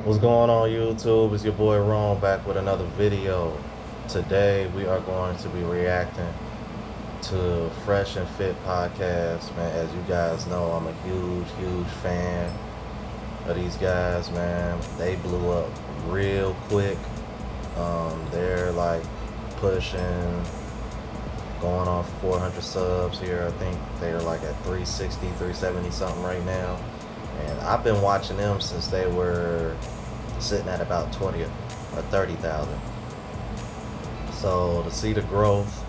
What's going on YouTube? It's your boy Ron back with another video. Today we are going to be reacting to Fresh and Fit podcast, man. As you guys know, I'm a huge fan of these guys, man. They blew up real quick. They're like pushing, going on 400 subs here. I think they're like at 360, 370 something right now. And I've been watching them since they were sitting at about 20 or 30,000. So to see the growth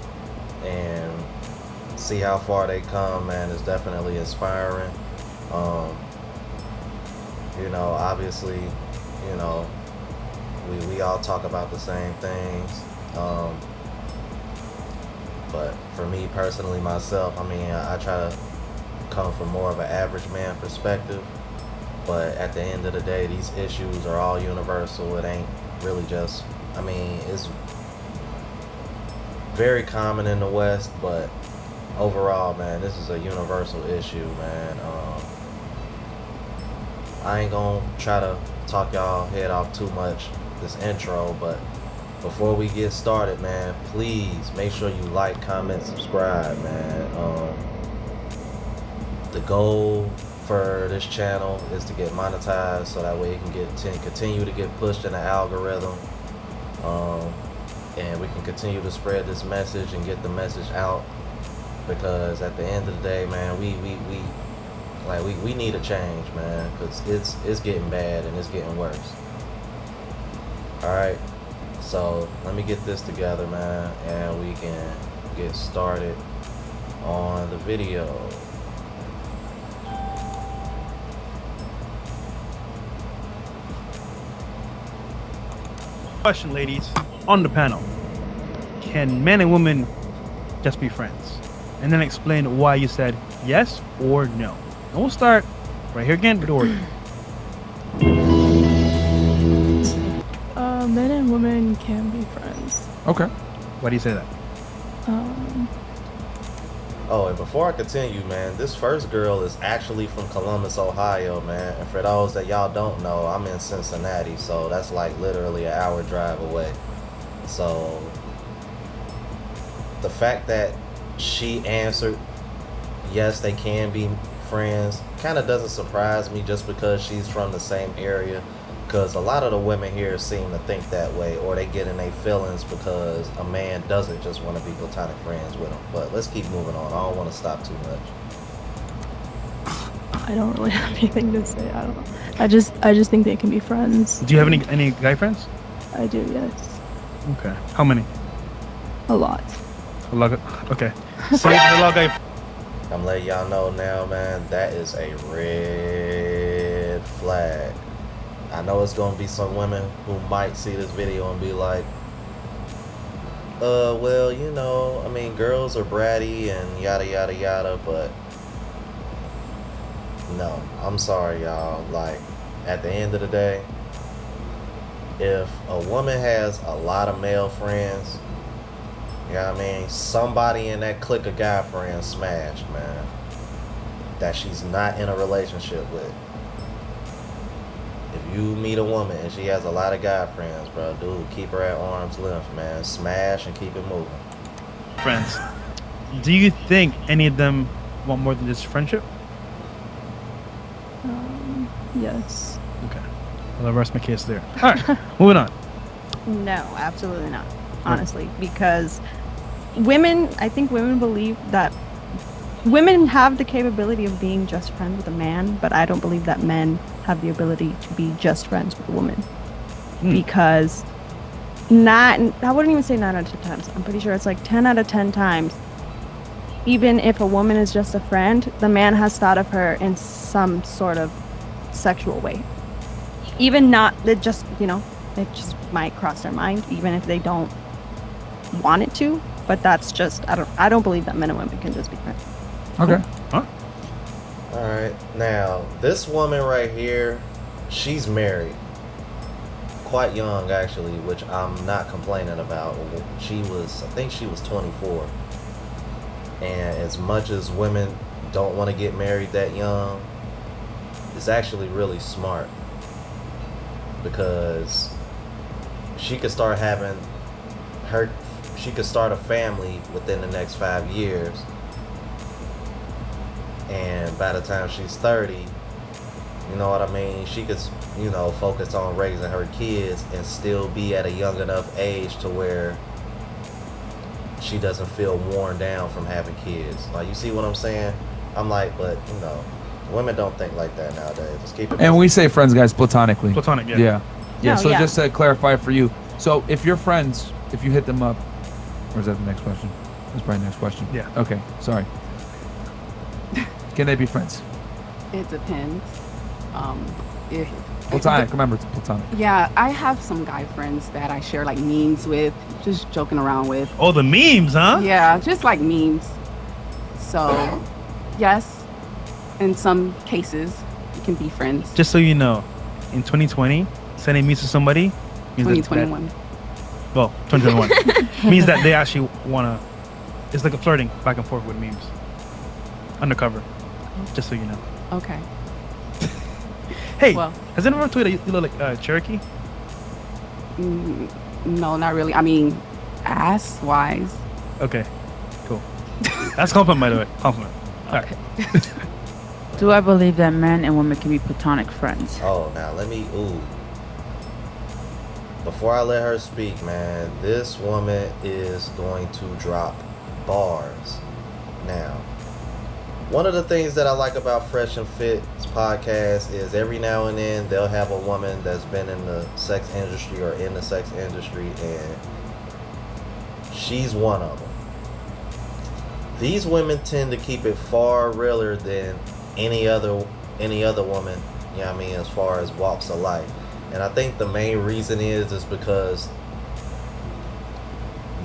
and see how far they come, man, is definitely inspiring. Obviously, we all talk about the same things. But for me personally, myself, I try to come from more of an average man perspective. But at the end of the day, these issues are all universal. It ain't really just, it's very common in the West, but overall, man, this is a universal issue, man. I ain't gonna try to talk y'all head off too much this intro, but before we get started, man, please make sure you like, comment, subscribe, man. The goal for this channel is to get monetized, so that way it can continue to get pushed in the algorithm, and we can continue to spread this message and get the message out. Because at the end of the day, man, we need a change, man, because it's getting bad and it's getting worse. All right, so let me get this together, man, and we can get started on the video. Question, ladies, on the panel: can men and women just be friends? And then explain why you said yes or no. And we'll start right here again with Oregon. Men and women can be friends. Okay. Why do you say that? Oh, and before I continue, man, this first girl is actually from Columbus, Ohio, man. And for those that y'all don't know, I'm in Cincinnati, so that's like literally an hour drive away. So the fact that she answered yes, they can be friends kind of doesn't surprise me, just because she's from the same area. Because a lot of the women here seem to think that way, or they get in their feelings because a man doesn't just want to be platonic friends with them. But let's keep moving on. I don't want to stop too much. I don't really have anything to say. I don't know. I just think they can be friends. Do you have any guy friends? I do, yes. Okay. How many? A lot. A lot. Okay. So a lot of guy. I'm letting y'all know now, man, that is a red flag. I know it's gonna be some women who might see this video and be like, well, girls are bratty and yada yada yada, but no, I'm sorry, y'all. Like, at the end of the day, if a woman has a lot of male friends, somebody in that clique of guy friends smashed, man, that she's not in a relationship with. If you meet a woman and she has a lot of guy friends, bro, dude, keep her at arm's length, man. Smash and keep it moving. Friends. Do you think any of them want more than just friendship? Yes. Okay. Well, I'll rest my case there. All right. Moving on. No, absolutely not. Honestly, because I think women believe that women have the capability of being just friends with a man, but I don't believe that men have the ability to be just friends with a woman. Because I wouldn't even say 9 out of 10 times. I'm pretty sure it's like 10 out of 10 times. Even if a woman is just a friend, the man has thought of her in some sort of sexual way. Even not that just, it just might cross their mind, even if they don't want it to. But that's just, I don't believe that men and women can just be friends. Okay. Huh? All right. Now, this woman right here, she's married. Quite young, actually, which I'm not complaining about. I think she was 24. And as much as women don't want to get married that young, it's actually really smart. because she could start having she could start a family within the next 5 years, and by the time she's 30, you know what I mean, she could, you know, focus on raising her kids and still be at a young enough age to where she doesn't feel worn down from having kids. Like, you see what I'm saying? I'm like, but, you know, women don't think like that nowadays. Just keep it. And we say friends, guys, platonically. Platonic, yeah. Yeah. No, So yeah. just to clarify for you, so if you're friends, if you hit them up, or is that the next question? That's probably the next question. Yeah. Okay, sorry. Can they be friends? It depends. If Platonic, remember, it's platonic. Yeah, I have some guy friends that I share like memes with, just joking around with. Oh, the memes, huh? Yeah, just like memes. So, yes, in some cases, you can be friends. Just so you know, in 2020, sending memes to somebody means 2021. Well, 2021 means that they actually wanna. It's like a flirting back and forth with memes. Undercover. Just so you know. Okay. Hey, Well- has anyone told you that you look like Cherokee? No, not really. I mean, ass-wise. Okay, cool. That's a compliment, by the way. Compliment. All right. Do I believe that men and women can be platonic friends? Oh, now let me. Before I let her speak, man, this woman is going to drop bars. Now, one of the things that I like about Fresh and Fit's podcast is every now and then they'll have a woman that's been in the sex industry or in the sex industry, and she's one of them. These women tend to keep it far realer than any other woman, you know what I mean, as far as walks of life. And I think the main reason is because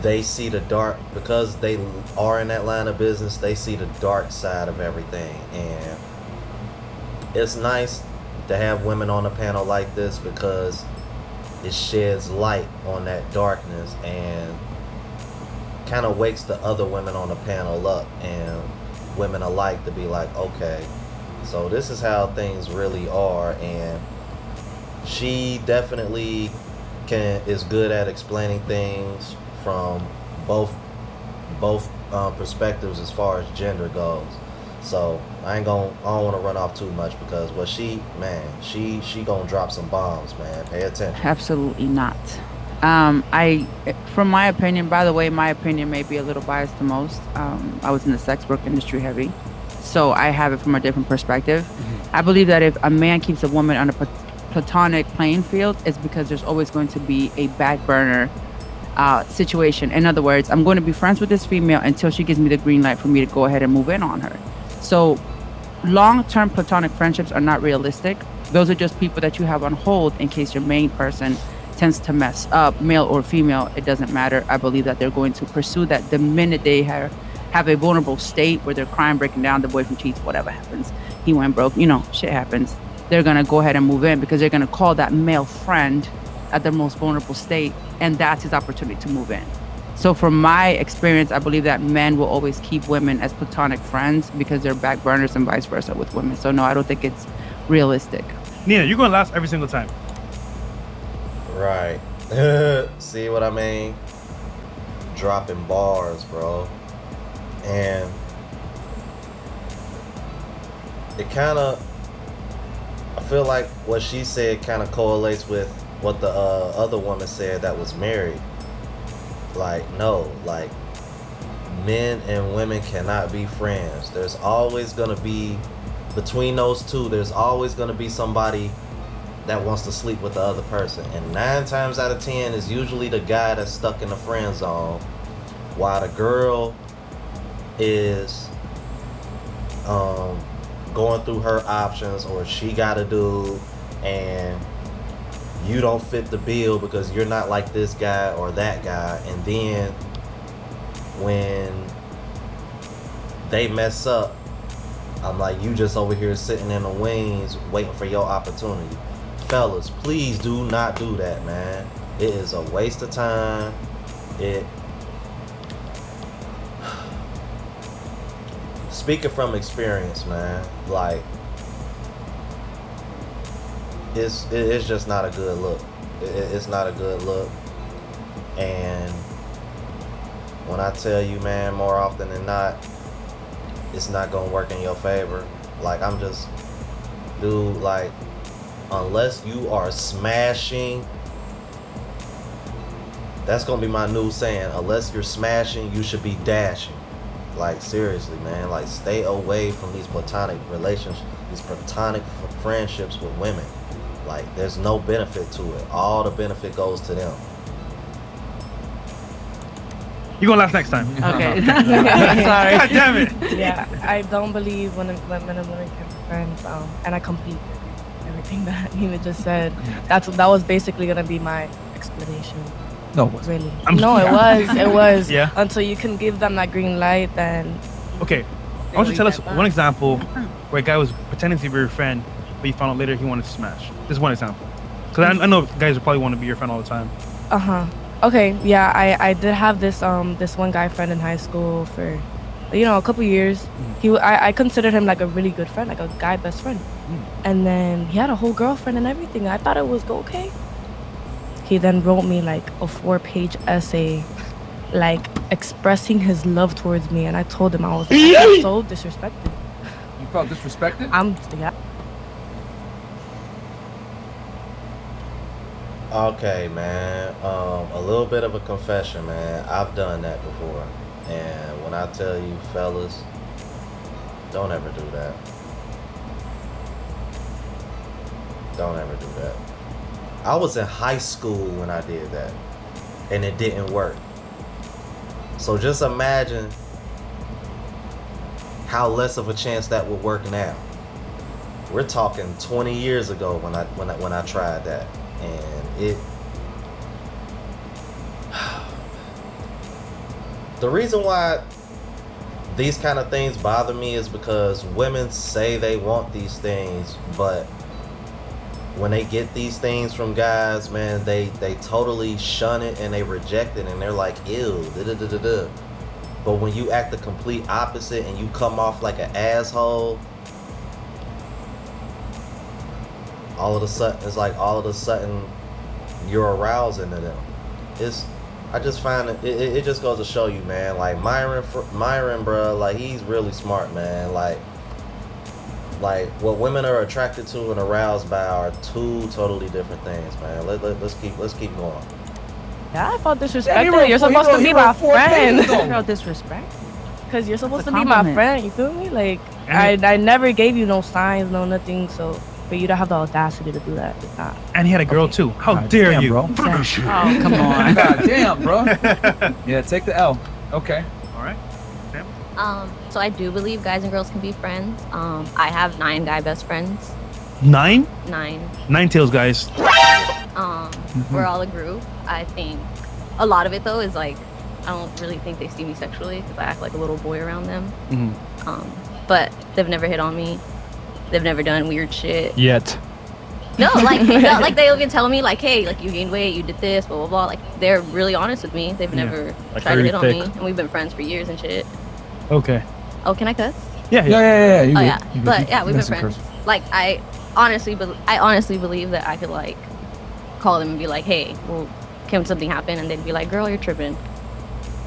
they see the dark, because they are in that line of business, they see the dark side of everything. And it's nice to have women on a panel like this because it sheds light on that darkness and kind of wakes the other women on the panel up, and women alike to be like, okay, so this is how things really are. And she definitely is good at explaining things from both perspectives as far as gender goes. So I don't want to run off too much, because what she gonna drop some bombs, man. Pay attention. Absolutely not. From my opinion, by the way, my opinion may be a little biased to most. I was in the sex work industry heavy, so I have it from a different perspective. I believe that if a man keeps a woman on a platonic playing field, it's because there's always going to be a back burner situation. In other words, I'm going to be friends with this female until she gives me the green light for me to go ahead and move in on her. So long-term platonic friendships are not realistic. Those are just people that you have on hold in case your main person tends to mess up, male or female, it doesn't matter. I believe that they're going to pursue that the minute they have a vulnerable state where they're crying, breaking down, the boyfriend cheats, whatever happens. He went broke, shit happens. They're going to go ahead and move in because they're going to call that male friend at their most vulnerable state, and that's his opportunity to move in. So from my experience, I believe that men will always keep women as platonic friends because they're back burners, and vice versa with women. So no, I don't think it's realistic. Nina, you're going to last every single time. Right. See what I mean? Dropping bars, bro. And it kind of, I feel like what she said kind of correlates with what the other woman said that was married. Like, no, like, men and women cannot be friends. There's always going to be, between those two, there's always going to be somebody that wants to sleep with the other person. And 9 times out of 10 is usually the guy that's stuck in the friend zone, while the girl is going through her options, or she got a dude and you don't fit the bill because you're not like this guy or that guy. And then when they mess up, I'm like, you just over here sitting in the wings waiting for your opportunity. Fellas, please do not do that, man. It is a waste of time. Speaking from experience, man, like, it's just not a good look. It's not a good look. And when I tell you, man, more often than not, it's not gonna work in your favor. Like, I'm just, dude, like, unless you are smashing, that's gonna be my new saying. Unless you're smashing, you should be dashing. Like, seriously, man. Like, stay away from these platonic relationships, these platonic friendships with women. Like, there's no benefit to it. All the benefit goes to them. You gonna laugh next time. Okay. Sorry. God damn it. Yeah, I don't believe when men and women can be friends. And I completely agree with everything that Nina just said. That was basically gonna be my explanation. No, it wasn't. Really. I'm- No, it was. It was. Yeah. Until you can give them that green light, then. Okay, I want you to tell us one example where a guy was pretending to be your friend, but you found out later he wanted to smash. This is one example. Because I know guys would probably want to be your friend all the time. Okay. Yeah, I did have this this one guy friend in high school for, a couple years. I considered him like a really good friend, like a guy best friend. And then he had a whole girlfriend and everything. I thought it was okay. He then wrote me like a 4-page essay, like expressing his love towards me, and I told him I was like, I'm so disrespected. You felt disrespected? Yeah. Okay, man. A little bit of a confession, man. I've done that before. And when I tell you, fellas, don't ever do that. Don't ever do that. I was in high school when I did that, and it didn't work. So just imagine how less of a chance that would work now. We're talking 20 years ago when I tried that, and the reason why these kind of things bother me is because women say they want these things, but when they get these things from guys, man, they totally shun it and they reject it, and they're like, ew, da-da-da-da-da. But when you act the complete opposite and you come off like an asshole, all of a sudden you're arousing to them. I just find it just goes to show you, man, like Myron, bro, like, he's really smart, man. Like what women are attracted to and aroused by are two totally different things, man. Let's keep going. Yeah, I felt disrespected. You're supposed to be my friend. Felt disrespect. Because you're supposed to That's a be my compliment. friend, you feel me? Like, I never gave you no signs, no nothing, so for you to have the audacity to do that, it's not. And he had a girl too. How God dare damn, you? bro. Oh, come on. God damn, bro. Yeah, take the L. Okay. All right. So I do believe guys and girls can be friends. I have 9 guy best friends. 9? 9. 9 tails, guys. We're all a group. I think a lot of it though is like, I don't really think they see me sexually because I act like a little boy around them. But they've never hit on me. They've never done weird shit. Yet. No, like they'll even tell me like, hey, like you gained weight, you did this, blah blah blah. Like they're really honest with me. They've never Like tried to very hit on thick. me, and we've been friends for years and shit. Okay. Oh, can I cuss? Yeah. Yeah. You Oh good. yeah, You good. but You- yeah, you we've got been some friends. curses. Like I honestly believe that I could like call them and be like, hey, well, can something happen? And they'd be like, girl, you're tripping.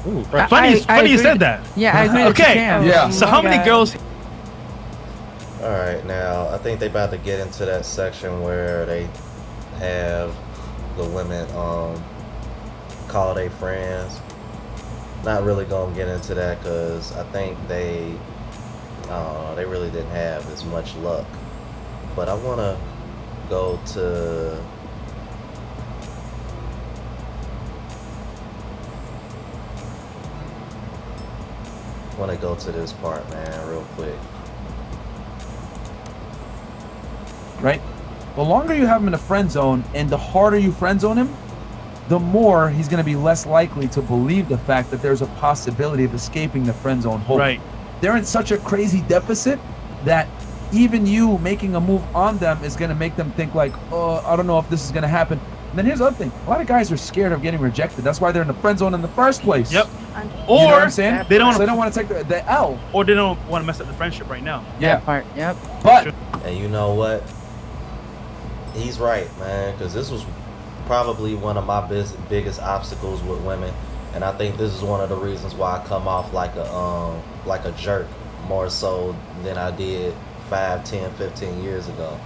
Ooh, funny you agree. said that. Yeah, I agree. that you Okay. can. Yeah. So Oh how my many God. girls? All right, now I think they about to get into that section where they have the women call their friends. Not really gonna get into that because I think they really didn't have as much luck. But I wanna go to this part, man, real quick. Right? The longer you have him in the friend zone and the harder you friend zone him, the more he's going to be less likely to believe the fact that there's a possibility of escaping the friend zone hole. Right. They're in such a crazy deficit that even you making a move on them is going to make them think like, oh, I don't know if this is going to happen. And then here's the other thing. A lot of guys are scared of getting rejected. That's why they're in the friend zone in the first place. Yep. You know what I'm saying? they don't So they don't want to take the L. or they don't want to mess up the friendship right now. Yeah. That part. Yep. But And you know what? he's right, man, because this was probably one of my biggest obstacles with women, and I think this is one of the reasons why I come off like a jerk more so than I did 5, 10, 15 years ago.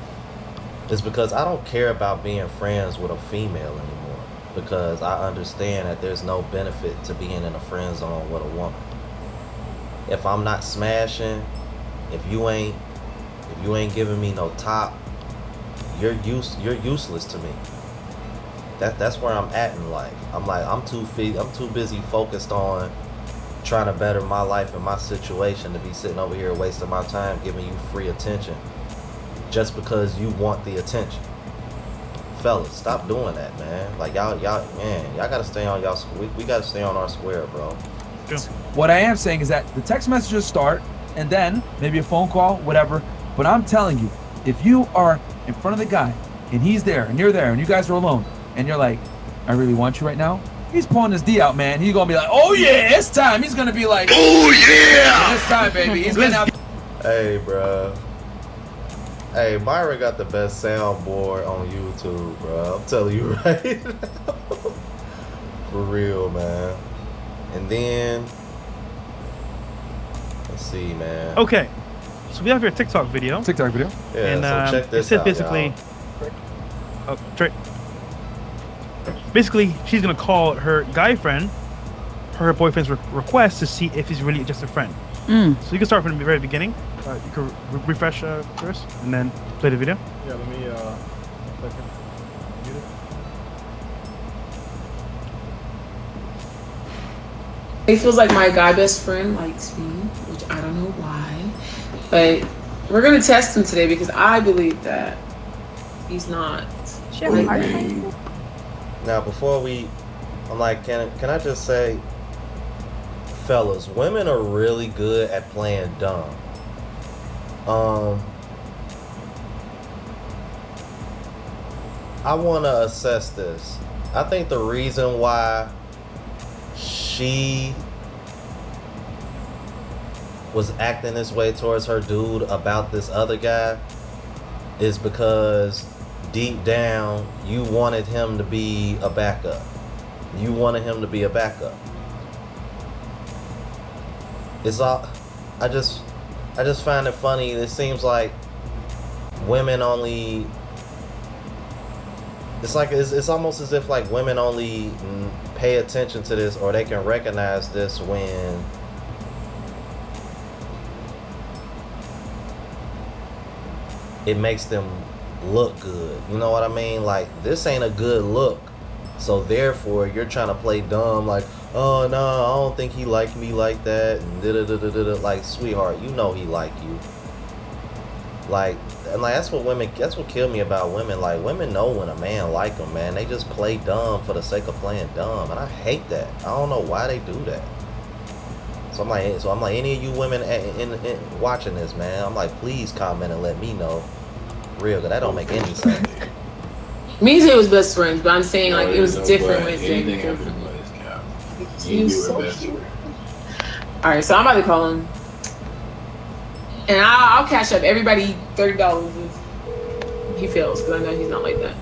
It's because I don't care about being friends with a female anymore, because I understand that there's no benefit to being in a friend zone with a woman. If I'm not smashing, if you ain't giving me no top, you're useless to me. That's where I'm at in life. I'm too busy focused on trying to better my life and my situation to be sitting over here wasting my time giving you free attention just because you want the attention. Fellas, stop doing that, man. Like y'all gotta stay on y'all. We gotta stay on our square, bro. What I am saying is that the text messages start, and then maybe a phone call, whatever. But I'm telling you, if you are in front of the guy and he's there and you're there and you guys are alone and you're like, I really want you right now, he's pulling his D out, man. He's gonna be like, oh yeah, it's time. He's gonna be like, oh yeah, it's time, baby. He's getting out. Hey, bro. Hey, Myra got the best soundboard on YouTube, bro. I'm telling you right now. For real, man. And then, let's see, man. Okay, so we have your TikTok video. Yeah, and so check this it says out, basically, basically, she's gonna call her guy friend, her boyfriend's request to see if he's really just a friend. So you can start from the very beginning. You can refresh first, and then play the video. Yeah, let me second. It feels like my guy best friend likes me, which I don't know why. But we're gonna test him today because I believe that he's not. Now, before I'm like, can I just say, fellas, women are really good at playing dumb. I want to assess this. I think the reason why she was acting this way towards her dude about this other guy is because deep down you wanted him to be a backup. You wanted him to be a backup. It's all, I just find it funny. It seems like women only, it's almost as if like women only pay attention to this, or they can recognize this when it makes them look good. You know what I mean? Like, this ain't a good look, so therefore you're trying to play dumb, like, oh no, I don't think he liked me like that, and like, sweetheart, you know he like you. Like, and like, that's what killed me about women. Like, women know when a man like them, man. They just play dumb for the sake of playing dumb, and I hate that. I don't know why they do that. So I'm like, any of you women in watching this, man, I'm like, please comment and let me know. Real, cause that don't make any sense. Me and Jay was best friends, but I'm saying like it was different with Jay. All right, so I'm about to call him, and I'll cash up everybody $30 if he fails, because I know he's not like that.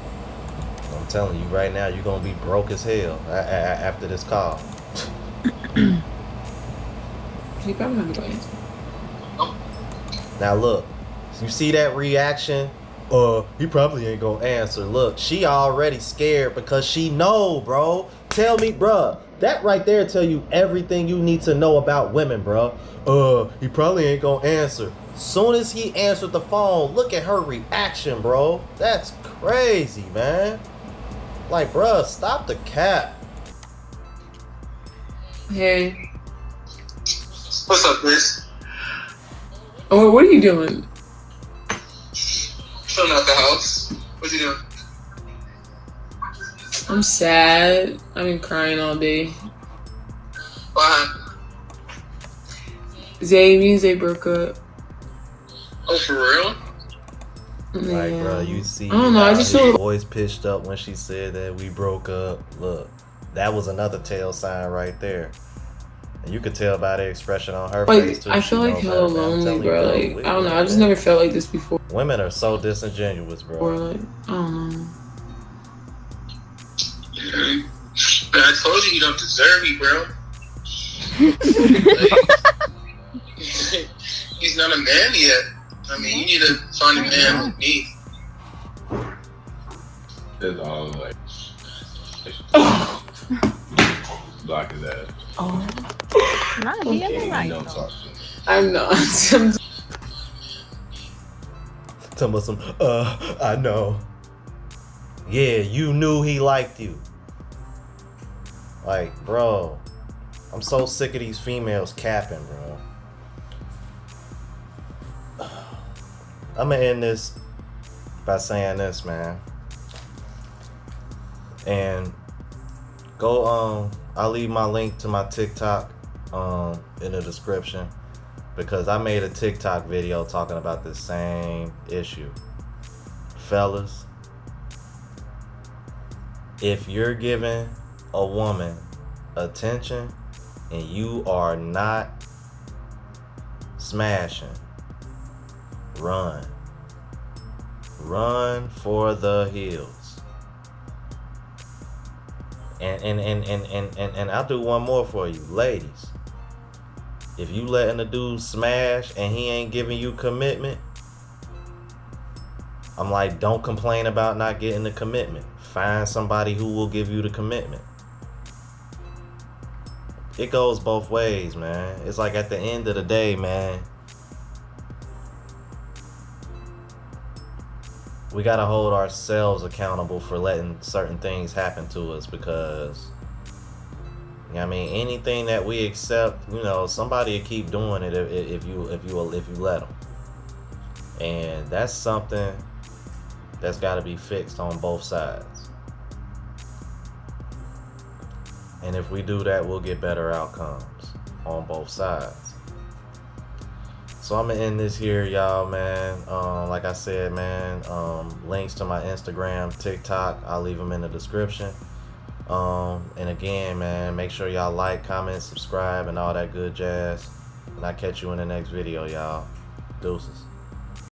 I'm telling you right now, you're gonna be broke as hell after this call. He probably not gonna answer. Now look, you see that reaction? He probably ain't gonna answer. Look, she already scared because she know, bro. Tell me, bruh. That right there tell you everything you need to know about women, bro. He probably ain't gonna answer. Soon as he answered the phone, look at her reaction, bro. That's crazy, man. Like, bruh, stop the cap. Hey. What's up, Chris? Oh, what are you doing? Chilling at the house. What you doing? I'm sad. I've been crying all day. Why? Me and Zay broke up. Oh, for real? Like, bro, you see, I don't know. I just his feel voice pitched up when she said that we broke up. Look, that was another tail sign right there. And you could tell by the expression on her Like, face too. I She feel like know hella better, man. I'm lonely, telling you, bro. bro, Like, I don't know. I just never felt like this before. Women are so disingenuous, bro. Or like, I don't know. But I told you don't deserve me, bro. He's not a man yet. I mean, you need to find a man like me. That's all like. Block his ass. Oh. Not Okay, right. don't talk to him. I'm not. Tell me some, I know. Yeah, you knew he liked you. Like, bro, I'm so sick of these females capping, bro. I'm gonna end this by saying this, man. And go, I'll leave my link to my TikTok in the description, because I made a TikTok video talking about this same issue. Fellas, if you're giving a woman attention and you are not smashing, run. Run for the hills. And I'll do one more for you, ladies. If you letting a dude smash and he ain't giving you commitment, I'm like, don't complain about not getting the commitment. Find somebody who will give you the commitment. It goes both ways, man. It's like at the end of the day, man, we gotta hold ourselves accountable for letting certain things happen to us, because, you know what I mean, anything that we accept, you know, somebody will keep doing it if you let them. And that's something that's got to be fixed on both sides. And if we do that, we'll get better outcomes on both sides. So I'm gonna end this here, y'all, man. Like I said, man, links to my Instagram, TikTok, I'll leave them in the description. And again, man, make sure y'all like, comment, subscribe, and all that good jazz. And I'll catch you in the next video, y'all. Deuces.